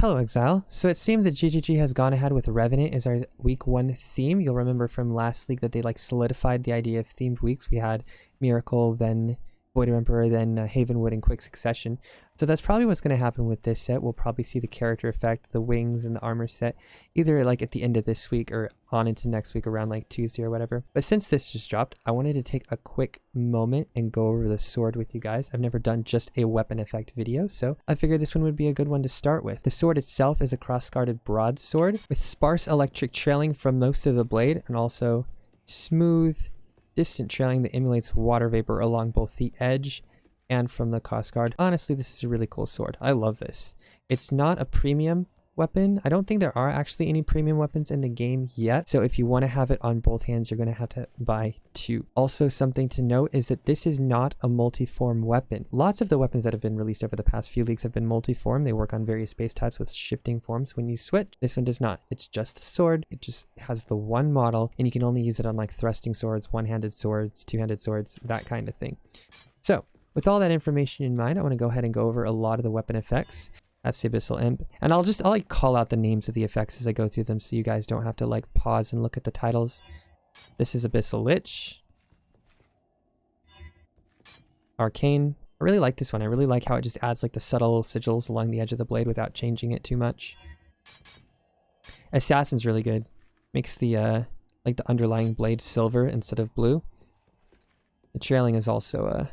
Hello Exile. So it seems that GGG has gone ahead with Revenant as our week 1 theme. You'll remember from last week that they like solidified the idea of themed weeks. We had Miracle, then Void Emperor, then Havenwood in quick succession. So that's probably what's going to happen with this set. We'll probably see the character effect, the wings, and the armor set either like at the end of this week or on into next week around like Tuesday or whatever. But since this just dropped, I wanted to take a quick moment and go over the sword with you guys. I've never done just a weapon effect video, so I figured this one would be a good one to start with. The sword itself is a cross-guarded broadsword with sparse electric trailing from most of the blade and also smooth distant trailing that emulates water vapor along both the edge and from the crossguard. Honestly, this is a really cool sword. I love this. It's not a premium weapon. I don't think there are actually any premium weapons in the game yet. So if you want to have it on both hands, you're going to have to buy 2. Also, something to note is that this is not a multi-form weapon. Lots of the weapons that have been released over the past few leagues have been multi-form. They work on various base types with shifting forms when you switch. This one does not. It's just the sword. It just has the one model, and you can only use it on like thrusting swords, one-handed swords, two-handed swords, that kind of thing. So with all that information in mind, I want to go ahead and go over a lot of the weapon effects. That's the Abyssal Imp. And I'll like call out the names of the effects as I go through them so you guys don't have to like pause and look at the titles. This is Abyssal Lich. Arcane. I really like this one. I really like how it just adds like the subtle sigils along the edge of the blade without changing it too much. Assassin's really good. Makes the like the underlying blade silver instead of blue. The trailing is also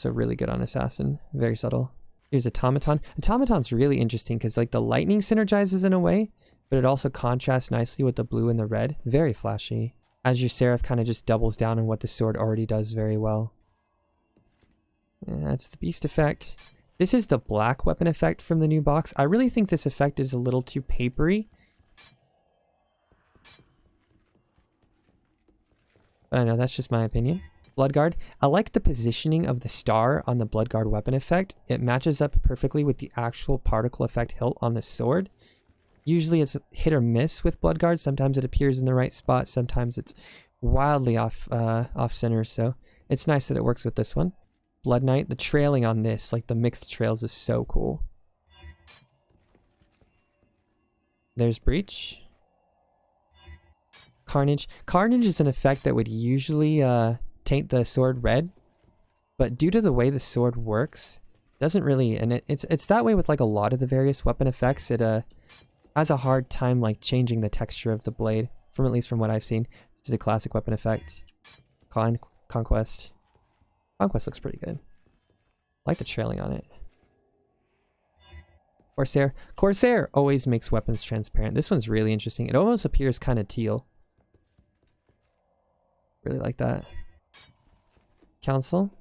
really good on Assassin. Very subtle. Here's Automaton. Automaton's really interesting because like the lightning synergizes in a way, but it also contrasts nicely with the blue and the red. Very flashy. As your Seraph kind of just doubles down on what the sword already does very well. And that's the Beast effect. This is the black weapon effect from the new box. I really think this effect is a little too papery. But I know that's just my opinion. Bloodguard. I like the positioning of the star on the Bloodguard weapon effect. It matches up perfectly with the actual particle effect hilt on the sword. Usually it's hit or miss with Bloodguard. Sometimes it appears in the right spot. Sometimes it's wildly off center. So it's nice that it works with this one. Blood Knight. The trailing on this, like the mixed trails, is so cool. There's Breach. Carnage. Carnage is an effect that would usually taint the sword red, but due to the way the sword works, doesn't really, and it's that way with like a lot of the various weapon effects. It has a hard time like changing the texture of the blade, from at least from what I've seen. This is a classic weapon effect. Conquest. Conquest looks pretty good. I like the trailing on it. Corsair. Corsair always makes weapons transparent. This one's really interesting. It almost appears kind of teal. Really like that. Council.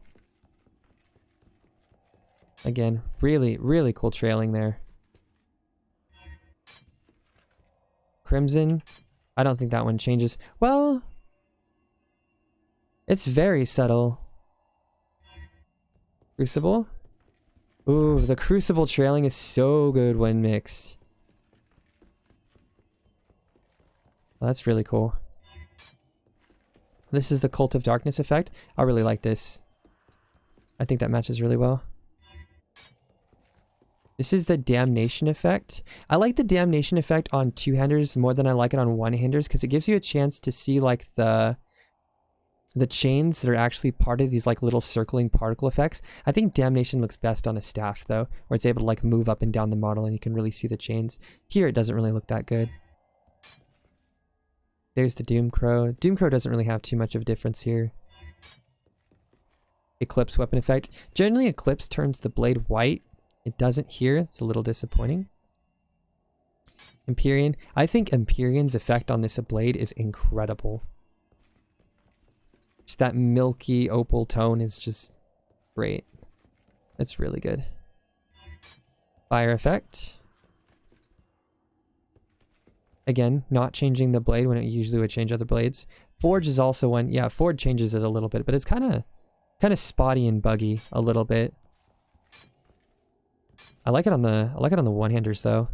Again, really, really cool trailing there. Crimson. I don't think that one changes. Well, it's very subtle. Crucible. Ooh, the Crucible trailing is so good when mixed. Well, that's really cool. This is the Cult of Darkness effect. I really like this. I think that matches really well. This is the Damnation effect. I like the Damnation effect on two-handers more than I like it on one-handers because it gives you a chance to see like the chains that are actually part of these like little circling particle effects. I think Damnation looks best on a staff though, where it's able to like move up and down the model and you can really see the chains. Here it doesn't really look that good. There's the Doomcrow. Doomcrow doesn't really have too much of a difference here. Eclipse weapon effect. Generally, Eclipse turns the blade white. It doesn't here. It's a little disappointing. Empyrean. I think Empyrean's effect on this blade is incredible. Just that milky opal tone is just great. It's really good. Fire effect. Again, not changing the blade when it usually would change other blades. Forge is also one. Yeah, Forge changes it a little bit, but it's kind of spotty and buggy a little bit. I like it on the one-handers though.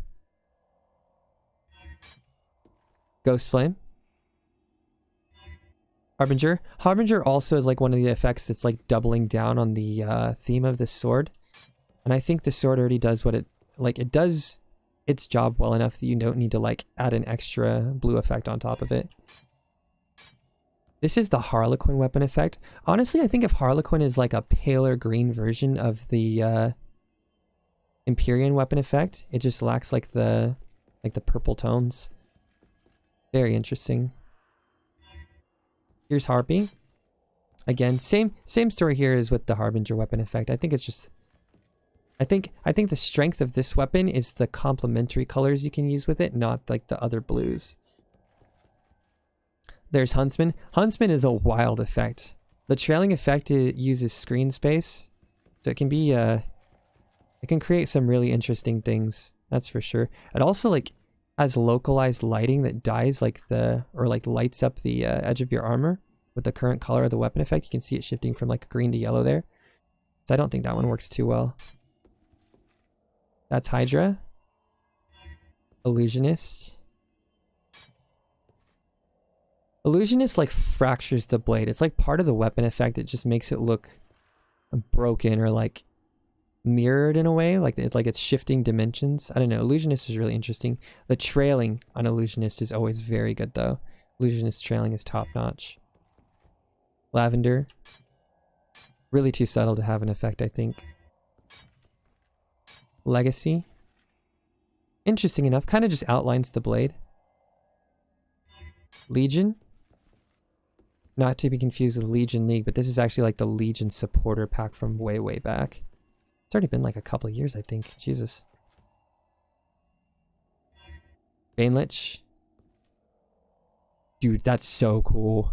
Ghost Flame. Harbinger. Harbinger also is like one of the effects that's like doubling down on the theme of this sword. And I think the sword already does what it like it does its job well enough that you don't need to like add an extra blue effect on top of it. This is the Harlequin weapon effect. Honestly, I think if Harlequin is like a paler green version of the Empyrean weapon effect, it just lacks like the purple tones. Very interesting. Here's Harpy. Again, same story here as with the Harbinger weapon effect. I think it's just I think the strength of this weapon is the complementary colors you can use with it, not like the other blues. There's Huntsman. Huntsman is a wild effect. The trailing effect, it uses screen space, so it can be it can create some really interesting things. That's for sure. It also like has localized lighting that dyes like or lights up the edge of your armor with the current color of the weapon effect. You can see it shifting from like green to yellow there. So I don't think that one works too well. That's Hydra. Illusionist. Illusionist like fractures the blade. It's like part of the weapon effect. It just makes it look broken or like mirrored in a way, like it's shifting dimensions. I don't know. Illusionist is really interesting. The trailing on Illusionist is always very good though. Illusionist trailing is top notch. Lavender. Really too subtle to have an effect, I think. Legacy. Interesting enough. Kind of just outlines the blade. Legion. Not to be confused with Legion League, but this is actually like the Legion supporter pack from way, way back. It's already been like a couple of years, I think. Jesus. Banelich. Dude, that's so cool.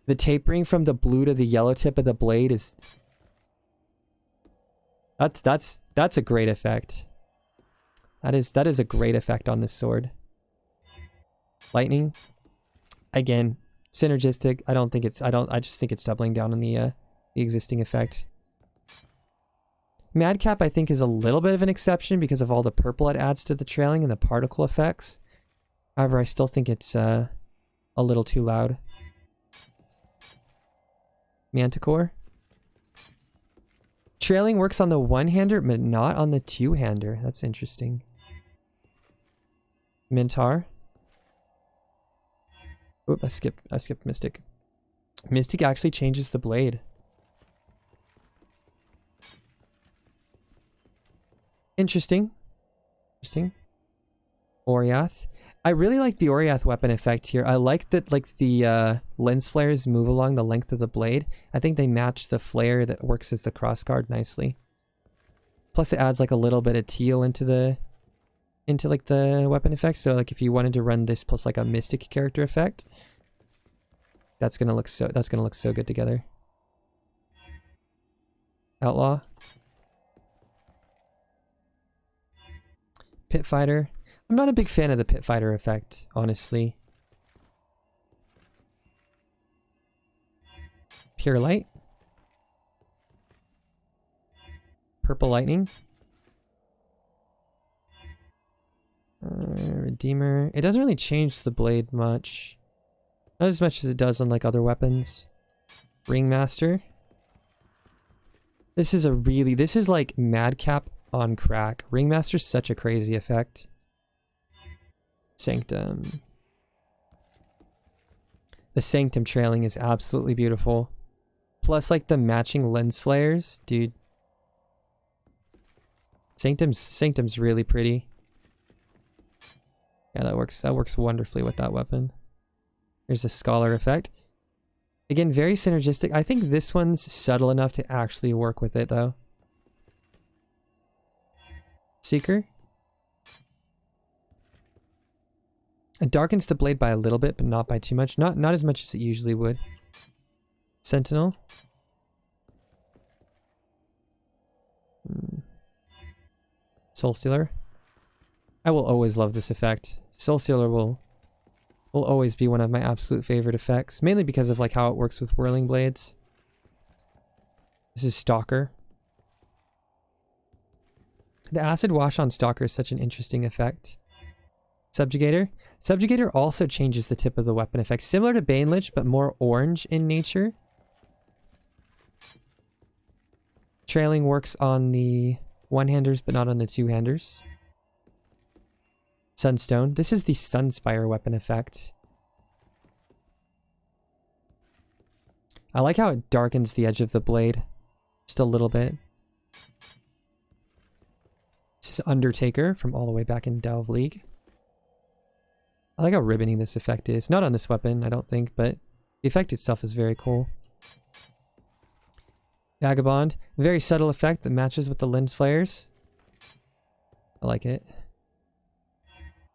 The tapering from the blue to the yellow tip of the blade is... That's a great effect. That is a great effect on this sword. Lightning. Again, synergistic. I just think it's doubling down on the existing effect. Madcap, I think, is a little bit of an exception because of all the purple it adds to the trailing and the particle effects. However, I still think it's a little too loud. Manticore. Trailing works on the one-hander, but not on the two-hander. That's interesting. Mintar. Oop, I skipped Mystic. Mystic actually changes the blade. Interesting. Oriath. I really like the Oriath weapon effect here. I like that like the lens flares move along the length of the blade. I think they match the flare that works as the crossguard nicely. Plus it adds like a little bit of teal into the weapon effect. So like if you wanted to run this plus like a mystic character effect, that's gonna look so good together. Outlaw. Pit Fighter. I'm not a big fan of the Pit Fighter effect, honestly. Pure Light. Purple Lightning. Redeemer. It doesn't really change the blade much. Not as much as it does on like other weapons. Ringmaster. This is like Madcap on crack. Ringmaster's such a crazy effect. Sanctum. The Sanctum trailing is absolutely beautiful. Plus like the matching lens flares, dude. Sanctum's really pretty. Yeah, that works wonderfully with that weapon. There's a Scholar effect. Again, very synergistic. I think this one's subtle enough to actually work with it though. Seeker. It darkens the blade by a little bit, but not by too much. Not as much as it usually would. Sentinel. Soul Stealer. I will always love this effect. Soul Stealer will always be one of my absolute favorite effects, mainly because of like how it works with whirling blades. This is Stalker. The acid wash on Stalker is such an interesting effect. Subjugator. Subjugator also changes the tip of the weapon effect, similar to Banelich, but more orange in nature. Trailing works on the one-handers, but not on the two-handers. Sunstone. This is the Sunspire weapon effect. I like how it darkens the edge of the blade. Just a little bit. This is Undertaker from all the way back in Delve League. I like how ribboning this effect is. Not on this weapon, I don't think, but the effect itself is very cool. Vagabond. Very subtle effect that matches with the lens flares. I like it.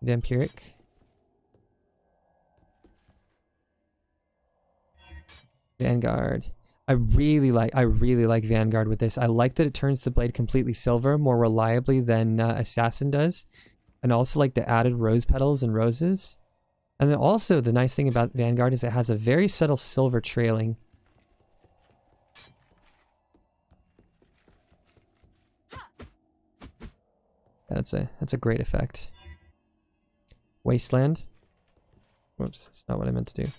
Vampiric. Vanguard. I really like Vanguard with this. I like that it turns the blade completely silver more reliably than Assassin does. And also like the added rose petals and roses. And then also the nice thing about Vanguard is it has a very subtle silver trailing. That's a great effect. Wasteland. Whoops, that's not what I meant to do.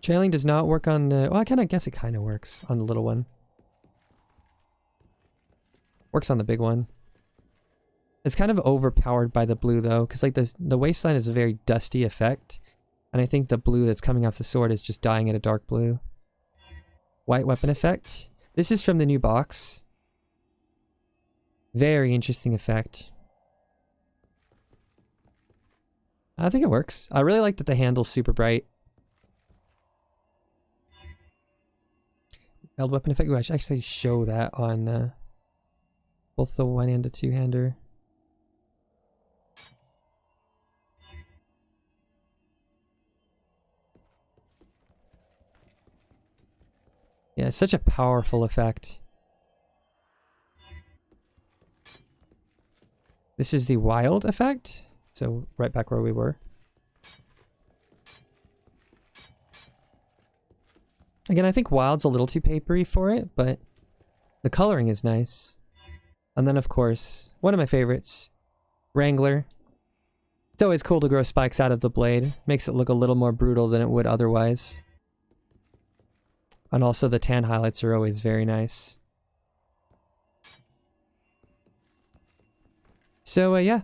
Trailing does not work on well, I guess it kind of works on the little one. Works on the big one. It's kind of overpowered by the blue though, because like the Wasteland is a very dusty effect. And I think the blue that's coming off the sword is just dyeing it a dark blue. White weapon effect. This is from the new box. Very interesting effect. I think it works. I really like that the handle's super bright. Held weapon effect. Ooh, I should actually show that on both the one and the two-hander. Yeah, it's such a powerful effect. This is the wild effect. So right back where we were. Again, I think wild's a little too papery for it, but the coloring is nice. And then of course, one of my favorites, Wrangler. It's always cool to grow spikes out of the blade. Makes it look a little more brutal than it would otherwise. And also the tan highlights are always very nice. So yeah,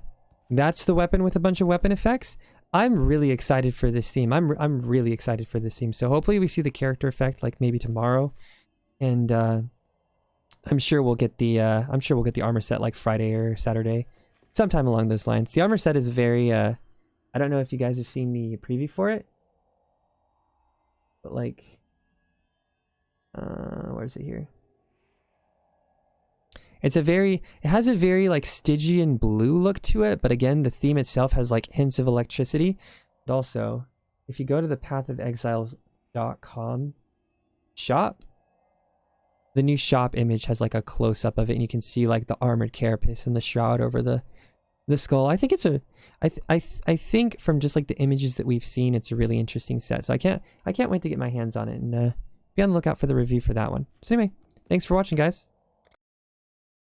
that's the weapon with a bunch of weapon effects. I'm really excited for this theme. I'm really excited for this theme. So hopefully we see the character effect like maybe tomorrow, and I'm sure we'll get the armor set like Friday or Saturday, sometime along those lines. The armor set is very I don't know if you guys have seen the preview for it, but like where is it here? It has a very like Stygian blue look to it, but again, the theme itself has like hints of electricity. And also, if you go to the pathoфexiles.com shop, the new shop image has like a close-up of it, and you can see like the armored carapace and the shroud over the skull. I think it's I think from just like the images that we've seen, it's a really interesting set. So I can't wait to get my hands on it, and be on the lookout for the review for that one. So anyway, thanks for watching, guys.